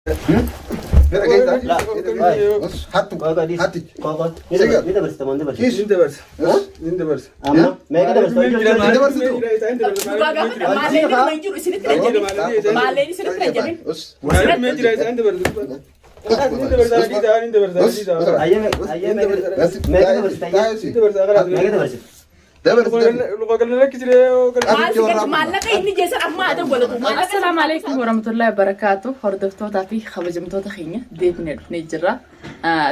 لا حطوا حطي انت بس تمام انت بس انت بس انت بس اما ما كده بس انت بس ما لين سنت جميل ايام ايام ما كده بس ما كده بس السلام عليكم ورحمة الله وبركاته. هردفتوتا في خبجمتوتا خينيا ديبنا نجرا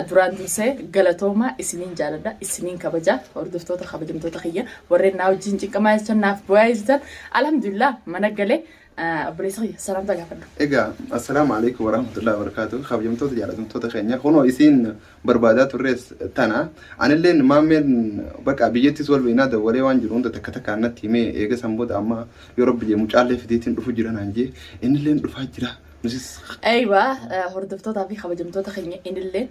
duraan dursee galatooma isiniin jaalladha isiniin kabaja hordoftoota kabajamtoota kiyya warreen naa wajjin cinqamaa jirtan naaf bu'aa jirtan alhamdulillah mana galee obboleessa kiyya salaamta gaafadhu. Egaa assalaamu alaykum warahmatullahi wabarakatuh. Kabajamtoota jaallatamtoota keenya kunoo isiin barbaadaa turrees tana anilleen maameen bakka biyyattis wal beeynaa dawalee waan jiru hunda takka takka natti himee eega sanboota amma yeroo biyya mucaallee fideetiin dhufu jiran anjee innilleen dhufaa jira. أيوة هردفتوتا في خبجمتوتا خيني إن اللين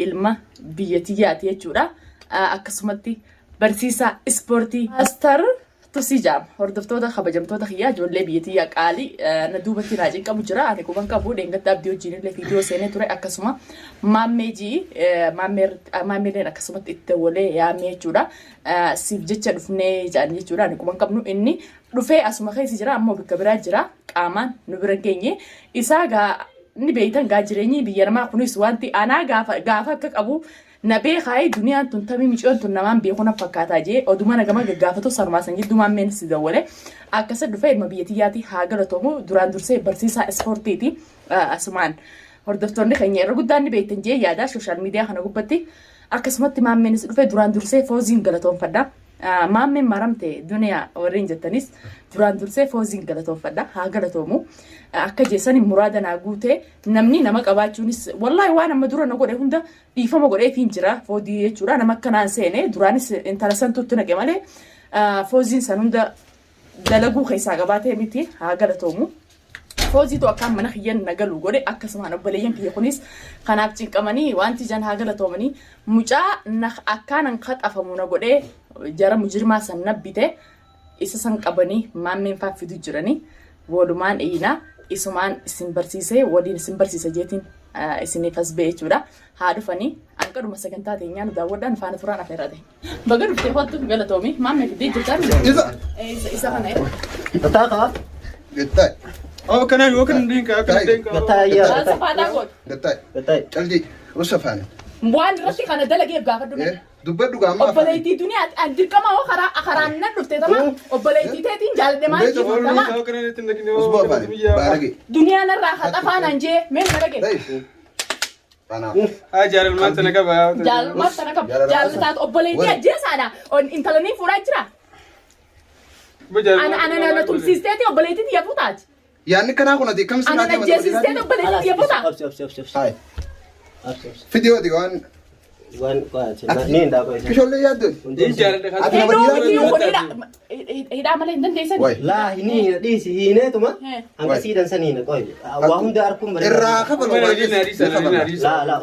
إلما بيتيات يجورا أكسمتي برسيسا إسبورتي أستر تسيجام هردفتوتا خبجمتوتا خيا جولي بيتيا قالي ندوبتي راجين كمجرا أنا كمان كابو دينغ تابديو جيني اللي فيديو سنة ترى أكسما ماميجي ماميرين أكسمت التولي يا ميجورا سيفجتش رفني جاني جورا أنا كمان كابنو إني رفي أسمع خير سجرا أمو بكبرة جرا كامان نبرنكيني إساقا نبيتان قاجريني بيرما كنوس وانتي أنا غافا كأبو نبي خاي دنيا تنتمي مشون تنمان بيخونا فكاتا جي ودوما نغما غافتو سرماسن جي دوما من سيدولي أكسر رفي المبيتياتي هاغلتومو duraan dursee barsiisaa ispoortiiti asumaan hordoftoonni keenya irra guddaan ni beektan jee yaada sooshaal miidiyaa kana gubbatti akkasumatti maammeenis dhufee duraan dursee fooziin galatoonfadha. Maammeen maramte duniyaa warreen jettanis duraan dursee fooziin galatoonfadha haa galatoomu akka jeessani muraada naa guute namni nama qabaachuunis wallaahi waan amma dura na godhe hunda dhiifama godheefiin jira foodii jechuudha nama akkanaan seene duraanis intalasantuutti naqe malee fooziin san hunda dalaguu keessaa qabaatee miti haa galatoomu. Foozii to akkaan mana xiyyan nagalu godhe akkasumaan obboleeyyan kiyya kunis kanaaf cinqamanii wanti jan haa galatoomanii mucaa akkaanan qaxafamu na godhe jara mujirmaa san nabbite isa san qabanii maammeen faa fidu jiranii walumaan eeyinaa isumaan isin barsiisee waliin isin barsiisa jeetiin isiniif as ba'e jechuudha haa dhufanii anqadhuma sagantaa teenyaa nu daawwadhaan faana turaan afeerraa ta'e baga dhuftee hoottu galatoomii maammee fiddee jirtaan isa kana تتاقى قطاي أو كان يوكل دينكا قطاي يا قطاي قطاي قلدي وصفاني waan irratti kana dalagee gaafadhu dubbadhu gaamma obboleettii duniyaa an dirqama hoo karaan nan dhuftee tama obboleettii teetiin jaaladhe maal jifatama usboo faani baarage duniyaa narraa haxa faanaan jee meel madhage Bana jaalalmaan sana qaba jaalalmaan sana qaba jaalataat obboleettii ajjeesaadha intalanii fuudhaa jira ana tumsiisteeti obboleettii tiyya fuutaati yaanni kanaa kun ati kam ana ajjeesisteeti obboleettii tiyya fuutaa hai video di wan مين ده كويس كشولي يادو hidhaa malee hin dandeessan لا هني دي هنا توما أنك سيدان سنين كوي وهم ده أركم بري الراخة لا لا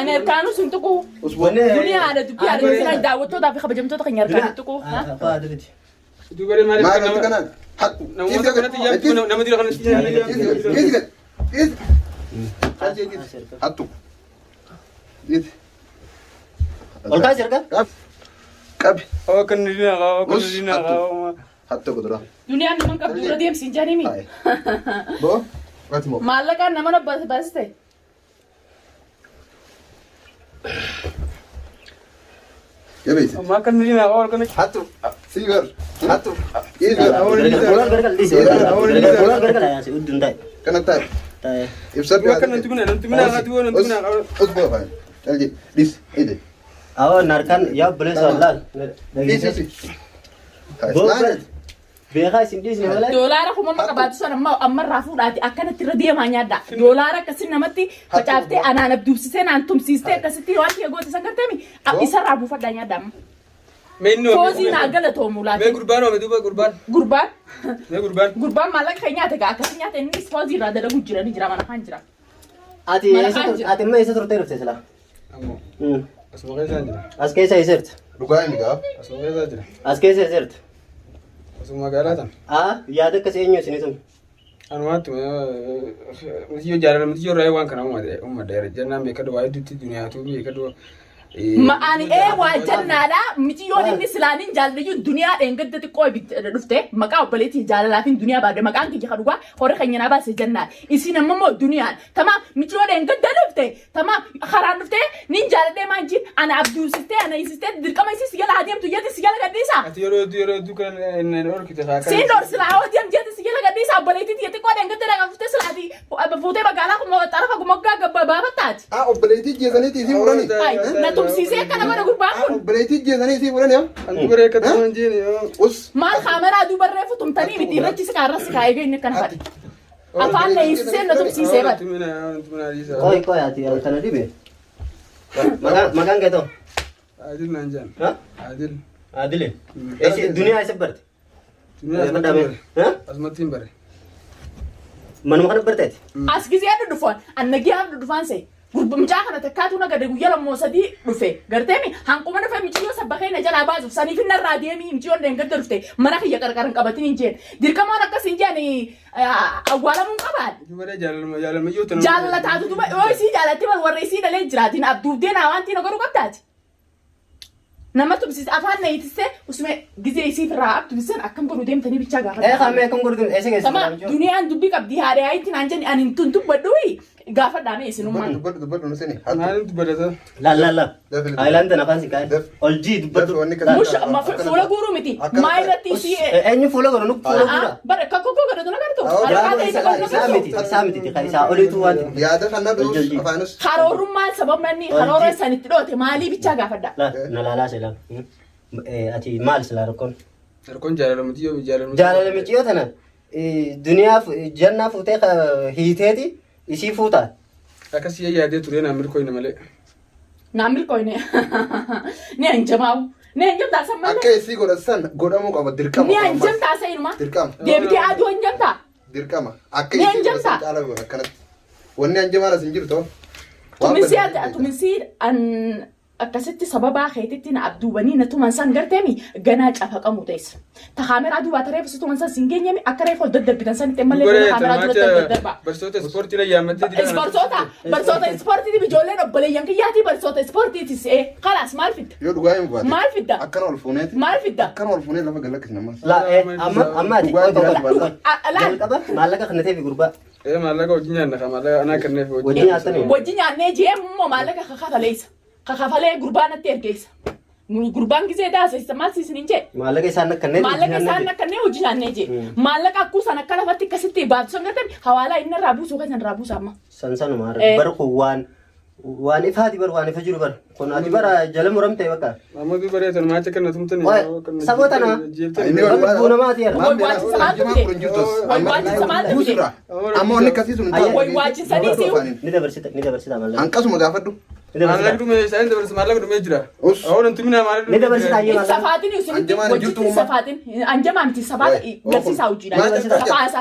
أنا أركانو سنتكو دنيا هذا دبي هذا سنة دعوتو ده في خبجمتو ده خنير كانت تكو ها فادرتي دوباره مالك ما أنت كنا حط نموذج كنا تيجي نموذج كنا تيجي حطو والله شركة كابي أو كنا لينا أو كنا لينا أو حطو قدرة دنيا نمان كبدورة ديم سنجاني مي بو قاتمو مالك أنا نمان بس تي يا بيت ما كنا لينا أو كنا حطو سيجار حطو إيه ولا بركة ليس ولا بركة يا سيد دنداي كنا تاي تاي يبصر ما كنا نتمنى أسبوع فاين تلجي ليس إيه ده أو ناركان يا بليس والله ليس بوبل بيخا سنديس نملا دولار كم ما كبات سنة أما رافو داتي أكنت تردي ما نيادا دولار كسر نمتي كتابتي أنا نبدو سيسن أنتم سيستة كستي وانتي أقول تسنجر تامي إسر رابو فدانيا دام منو فوزي ناقل تومولات ما قربان وما دوبا قربان قربان ما قربان قربان مالك خينيا تكا كسنيا تنيس فوزي رادا لو جرا نجرا ما نخانجرا أتي ما يسافر تيرف تسلا أسمع كذا جرا أسكيس يسرت لقاي ميكا أسمع كذا جرا أسكيس يسرت أسمع قالها يادك كسينيو سنيتم أنا ما أتوم مسيو جارنا مسيو رأي وان كنا أم داير جنا بيكدو وايد تي الدنيا تومي بيكدو ما أنا واجدنا لا متيون الناس لانين جالديو الدنيا إنقدر تقوي بترفته مكان بليتي جال لكن الدنيا بعد مكان كي خدوا خوري خنينا بس جنة إسينا ممو الدنيا تمام متيون إنقدر رفته تمام خران رفته نين جالده ما جين أنا عبدو سته أنا يسته درك ما يسيس سيجال عاديم تجي تسيجال قديسة أتيرو كان نور كده خاك سينور سلاو ديم جي تسيجال قديسة بليتي تيجي تقوي إنقدر رفته سلادي بفوته بقالا كم تعرف كم مكان بابا تاج بليتي جيزاني تيجي وراني تمسيسه كنا مرة قربان بليتي جيزاني تيجي وراني أنت بري كده منجيني وس ما الخامرة دو برا فتم تاني بدي رجع سكارة سكاية إنك كان فادي أفعل ليسه لا تمسيسه بس كوي هاتي أنا تنادي مكان كده عادل نانجان ها عادل عادل إيش الدنيا إيش برد ها أزمتين بري من مكان برتات أسكي زيادة دفون أنا جيها دفون سي مجاهنا تكاتونا قد يقول لهم موسدي رفي قرتمي هنقوم أنا فهم مشيو سبخين جل عبازو سني في النار راديمي مشيو عندنا قدر رفتي ما نخي يكرر كبتين جين دير كمان أكسين جاني أولا من قبل جمرة جال ما يوتنا جال لا تعدو تبا أويسي جالتي والوريسي ده لين جراتين أبدو دينا وانتي نقولوا قبتاتي نما تبسيس أفعل نيتسه وسمع جزء يصير راب تبسين أكم قرودين تاني بيتشجع إيه خامي أكم قرودين إيش كيس تمام دنيا عن دبي كبدي هاري هاي تنانجن أن تنتو بدوي قافة دامي يسنو مان دبر نسني ما أنت بريده لا هايلاند أنا فانسي كاي الجي دبر مش ما فولا غورو متي ما يرتي سي أني فولا غورو نك فولا غورو بره كاكو كاكو كده نقدر سامتي تكاي سأولي توان يا ده خلنا دوس أفانس خارور ما سبب مني خارور سنة تروت مالي بيتشجع فدا لا سلام أتي مال سلاركون ركون جال متيو جال متيو تنا دنيا جنة فوتة هيتهدي يسي فوتا أكاسي يا دي ترينا أمريكا مالي نعمل كوينة نينجماو نينجم تاسم مالي أكيد يقول السن قدامك أبغى دركم نينجم تاسين ما دركم ديبتي عادو نينجم تا دركم أكيد يقول على كانت وني أنجم على سنجر تو تمسير أن أكستي سببا خيتتي نعبدو بني نتومن سان قرتمي جناج أفق أموتيس تخامر عدو باتري بس تومن سان سينجين يمي أكره فود ضد بتنسان تملي تخامر عدو ضد ضد برسوت سبورتي لا يا متى برسوت سبورتي دي بجولين أبلي يانك ياتي برسوت سبورتي تسي خلاص ما عرفت يو دعاء مبادئ ما عرفت أكنوا الفونات ما عرفت أكنوا الفونات لما قال لك إنما لا أما دي لا ما لك خنتي في غربة إيه ما لك وجينا أنا كنا في وجينا نيجي مو ما لك خخافة ليس خخافة غربان تيركيس غربان كذا ده سيستمات سيسنينجي ما لك سانك كنّي ما لك سانك كنّي وجينا نيجي ما لك أكو سانك كلا فتي كسيتي بعد سنغتن حوالا إن رابوس وكذا رابوس أما سانسان مار برقوان وان إفهادي بر وان إفجر بر كنا دي بر جل مرم تيوكا ما دي بر يتن ما تكن نتمتني سبوتنا بونا ما تيار أما أنك كثير من نيدا برسيتا مال أنكاسو مدافعدو أنا لقيت من ساين ده بس ما لقيت من يجرا أول أنت مين ما نيدا برسيتا أيه مال سفاتين يوسف سفاتين أنجم أنتي سفات برسي ساوجينا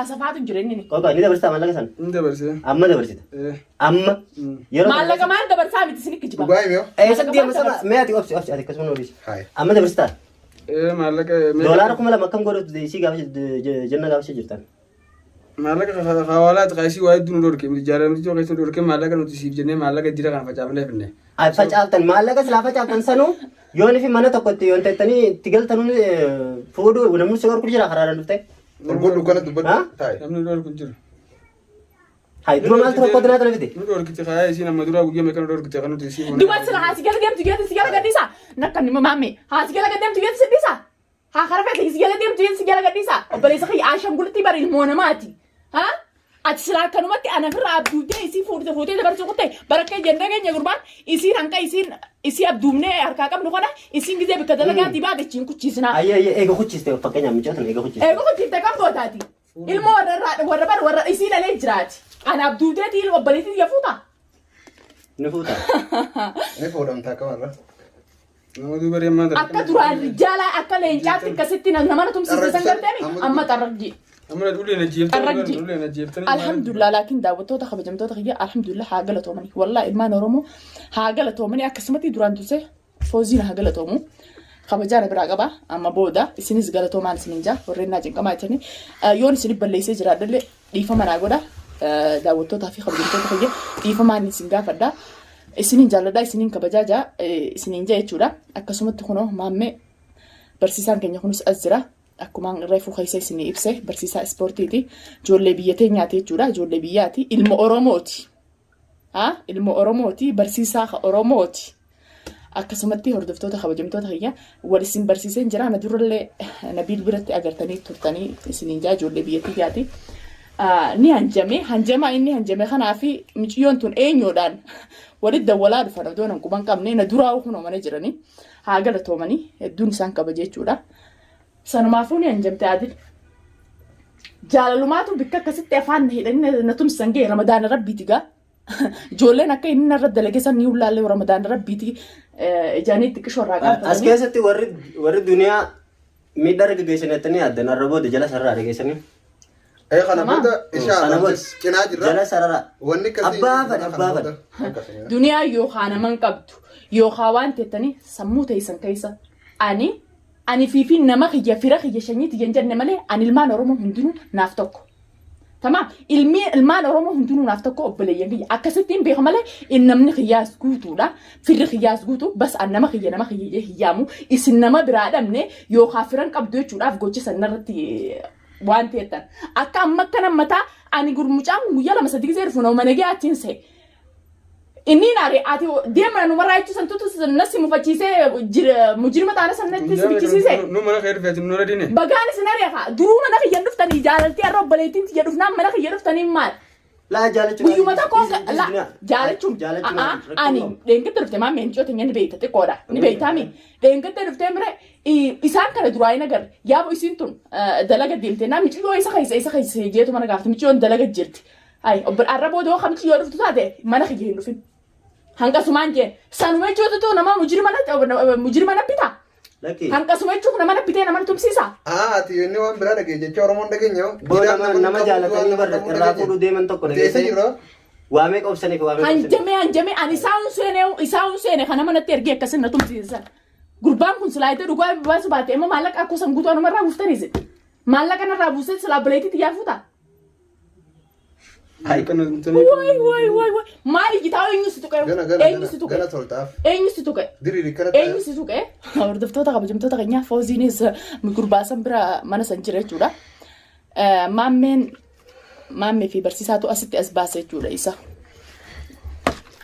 سفاتين جريني كوبا نيدا برسيتا مال لكسان نيدا برسي أما نيدا برسيتا أما ما لك ما نيدا برسا متسنيك جبا دبي ميو إيه سدي مسا ما أتي أوبس أتي كسبنا نوريش أما نيدا برسيتا إيه ما لك دولاركم لا مكان قرط ديسي قابش جنة قابش جرتان ما لك خوالات قايسي وايد دون دور كم رجال مرتي قايسي دور كم ما لك نتسيب جنة ما لك ديرا كان فجأة فني أي فجأة ما لك سلا فجأة سنو يوني في منا تقطي يون تاني تقل تنو فودو ونمو سكر كل جرا خرارا نفتح القول لو كانت دبل تاي نمن دور كنجر هاي دور ما تروح قدرنا ترى بدي دور كنت خايسي نما دور أقول مكان دور كنت خانو تسيب دوات سلا هاسي كلا ديم تجي سيجارة قديسة نكني مامي هاسي كلا قديم تجي سديسة ها خرفت لي سيجارة ديم تجي سيجارة قديسة وبليس خي عاشم قلتي بري المونا ماتي ها أتسلا كانوا ماتي أنا في العبدوتة يصير فوتة ده برضو قلتي بركة جنة جنة قربان يصير عنك يصير عبدومنة أركاكم نقولنا يصير كذا بكذا لقى تبى تجين كتشيسنا أيه إيه كتشيسته فكني عم جاتنا إيه كتشيسته إيه كتشيسته كم دوتاتي المور ورا يصير عليه جرات أنا عبدوتة تيل وبليتي يفوتا نفوت أنت كمان نما دور بري ما أكا ترى الرجال أكا لينجات كستين نما نتوم سيسان كرتني أما ترجي أما تقولي أنا جيبتني الحمد لله لكن دعوتو تخبجمتو تخيجي الحمد لله حاجلتو مني والله إدمان رومو حاجلتو مني أكسمتي دوران توسه فوزينا حاجلتو مو kabajaan biraa qaba amma booda isinis galatoomaan isinin jaa warreen naa cinqamaa jirani yoon isin balleessee jiraadhallee dhiifama naa godha daawwattootaa fi kabajamtoota kiyya dhiifamaan isin gaafadha isinin jaalladha isinin kabajaa jaa isinin jaa jechuudha akkasumatti kunoo maammee barsiisaan keenya kunis as jira akkuma reefuu keessa isinii ibse barsiisaa ispoortiiti ijoollee biyya teenyaati jechuudha ijoollee biyyaati ilma oromooti ilma oromooti barsiisaa oromooti akkasumatti hordoftoota kabajamtoota kiyya wal isin barsiiseen jira na durallee nabiil biratti agartanii turtanii isiniin jaa ijoollee biyya teenyaati ni hanjama inni hanjame kanaafi miciyyoon tun eenyoodhaan walitti dawwalaa dhufan odoon hanquban qabne na duraa kunoo mana jiranii haa galatoomanii hedduun isaan kabaje jechuudha. Sanumaafuu ni hanjamte adil jaalalumaatu bikka akkasitti afaan hidhanii na tumsan ga'e ramadaana rabbiiti gaa ijoolleen akka inni narra dalageessan ni ulaallee ramadaana rabbiiti ijaaniitti qishorraa gaafatanii. As keessatti warri duniyaa miidhaa argaggeessan jettanii addan arra booda jala sarara argaggeessanii. Kana booda ishaa cinaa jirra. Jala sarara. Wanni kasii. Abbaa. Duniyaa yookaan naman qabdu yookaan waan teettanii sammuu teessan keessa ani fi nama kiyya fira kiyya shanyiti jenne malee ani ilmaan oromoo hundinuu naaf tokko. Tamam ilmaan oromoo hundinuu naaf tokko obboleeyyan kiyya akkasittiin beeka malee namni kiyyaas guutuudha firri kiyyaas guutu bas an nama kiyya hiyyaamu isin nama biraa dhabne yookaan firan qabdu jechuudhaaf gochisan narratti waan teettan akka amma akka nammataa ani gurmucaan guyyaa lama sadii gisee dhufu nama nagee achiin see. Inni naare ati deemna nu marraa jechuun santuutu nasi mufachiisee mujirma taana sanatti sibichisiisee. Nu mana kee dhufeetu nu radine. Bagaan isin ari'afa duruu mana kiyya dhuftanii jaalaltii har'a obboleettiin tiyya dhufnaan mana kiyya dhuftanii maal? Laa jaalachuun. Guyyuma tokko jaalachuun. Ani dheengatte dhufte maa meencoo teenya ni beekta xiqqoodha ni beektaami. Dheengatte dhuftee mire isaan kana duraa hin agarre yaaboo isiin tun dalaga deemte naa micciyoo isa keessa jeetu mana gaafte micciyoon dalaga jirti. Har'a booda yoo kamti yoo dhuftu taate mana kiyya hin dhufin. Hanqasumaan jeen sanuma jechuutu nama mujirma bita. Hanqasuma jechuun nama bitee nama tumsiisa. Ati inni waan biraa dhagee jecha Oromoon dhageenya. Booda nama jaalatanii irraa fuudhuu deeman tokko dhageessee waamee qobsaniif waamee. Hanjamee ani isaan seene kana manatti ergee akkasin na tumsiisan. Gurbaan kun silaayitee dhugaa baasu baatee immoo maallaqa akkasumas guutuu anumarraa buuftaniisi. Maallaqa narraa buusee silaa bileetii xiyyaa fuuta. Hai kan Wai. Maali gitaa eenyusitu qe'u? Gana toltaaf. Eenyusitu qe'u? Diriirii kana ta'e. Eenyusitu qe'u? Hordoftoota kabajamtoota keenyaa Fooziinis gurbaasan bira mana san jira jechuudha. Maammee fi barsiisaatu asitti as baasa jechuudha isa.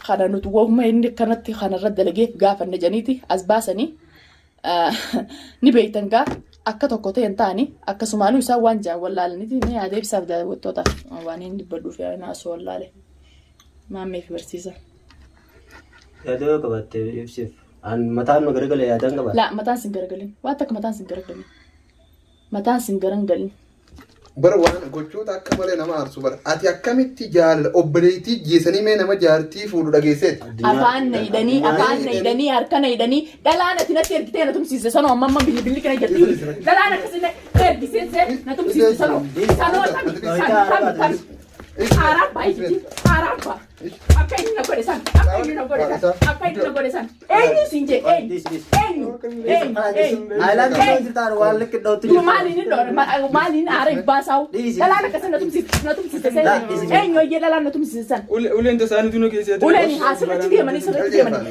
Kana nuti waa'uma inni kanatti kanarra dalageef gaafanne janiiti as baasanii ni beektan gaa. Akka tokko ta'e hin taane akkasumaanuu isaan waan jaan wallaalaniiti ni adeemsaaf daawwattootaaf waan inni dubbadhuuf yaa'ina asoo wallaale maammee fi barsiisa. Yaada yoo qabatte ibsiif mataan nu garagalee yaadaan qabaate. Laa mataan sin garagalin waan takka mataan sin garagalin mataan sin garangalin. Bara waan gochoota akka malee nama aarsu bara ati akkamitti jaalala obboleettii geessanii mee nama jaartii fuudhu dhageesseeti. Afaan na hidhanii harka na hidhanii dhalaan ati natti ergitee na tumsiise sanoo amma bilbilli kana jirti dhalaan akkasii na ergisiise na tumsiise sanoo Arab baay'ee Arab akka inni na godhe san eenyu siin jee eenyu maaliin aara ibbaasaa'u dhalaan akkasii na tumsiise eenyu iyyee dhalaan na tumsiise san uleen tasaanii tunoo keessatti. uleen asirratti deemanii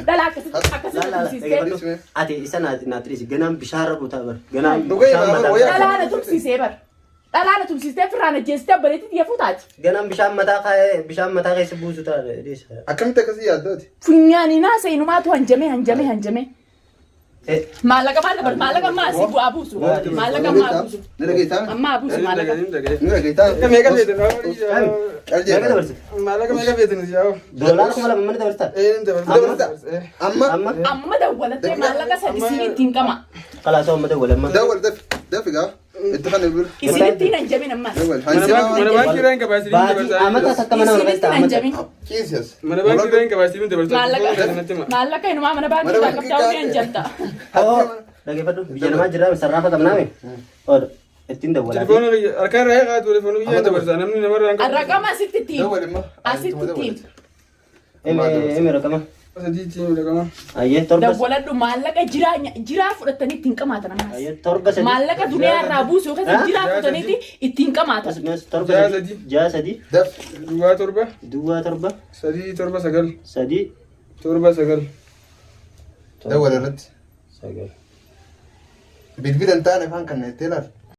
dhalaa akkasii na tumsiise ati isa naatiriisi ganaan bishaarra buutaa bar ganaan dhalaan na tumsiisee bar dhalaan na tumsiisee firraan ajjeesitee bareetti xiyyeeffuu taati. ganaan bishaan mataa keessa buusu taate. Akkamitti akkasii yaaddooti? Funyaanii naasa inumaatu hanjame. Maallaqa maasii bu'aa buusu. Maallaqa maa buusu. Ni dhageessaa? Ammaa buusu maallaqa. Ni dhageessaa? Meeqa feetan? Meeqa dabarsa? Maallaqa meeqa feetan yaa? Doolaara kuma lama mana dabarsa. Amma dawwalattee maallaqa sadii ittiin qama. Kalaasoo amma dawwalamma. Dawwal dafi gaa. Itti fan eeguudha. Isinittiin hanjamin ammas. Mana baankii irraa hin qabaasiin dabarsaa. Amatas akka mana Isinittiin hanjamin. Kiisas. Mana baankii irraa hin qabaasiin dabarsaa. Maallaqa inumaa mana baankii irraa qabdaa ni hanjamta. Dhaggeeffadhu biyya namaa jira sarraafa qabnaame. Oda ittiin dawwalaa. Telefoon harka irraa eegaa telefoon biyya dabarsaa namni namarraa hin qabu. Raqama asitti ittiin. Asitti ittiin. Emi raqama. Sadiitti midhagama. Ayyee torba. Dawwaladhu maallaqa jiraa fudhatanii ittiin qamaatan ammas. Ayyee torba sadii. Maallaqa duniyaa irraa buusu yookaan jiraa fudhatanii ittiin qamaatan. Torba sadii. Ja'a sadii. Daf. Duwwaa torba. Duwwaa torba. Sadii torba sagal. Sadii. Torba sagal. Dawwala irratti. Sagal. Bilbilan taane afaan kan itti ilaali.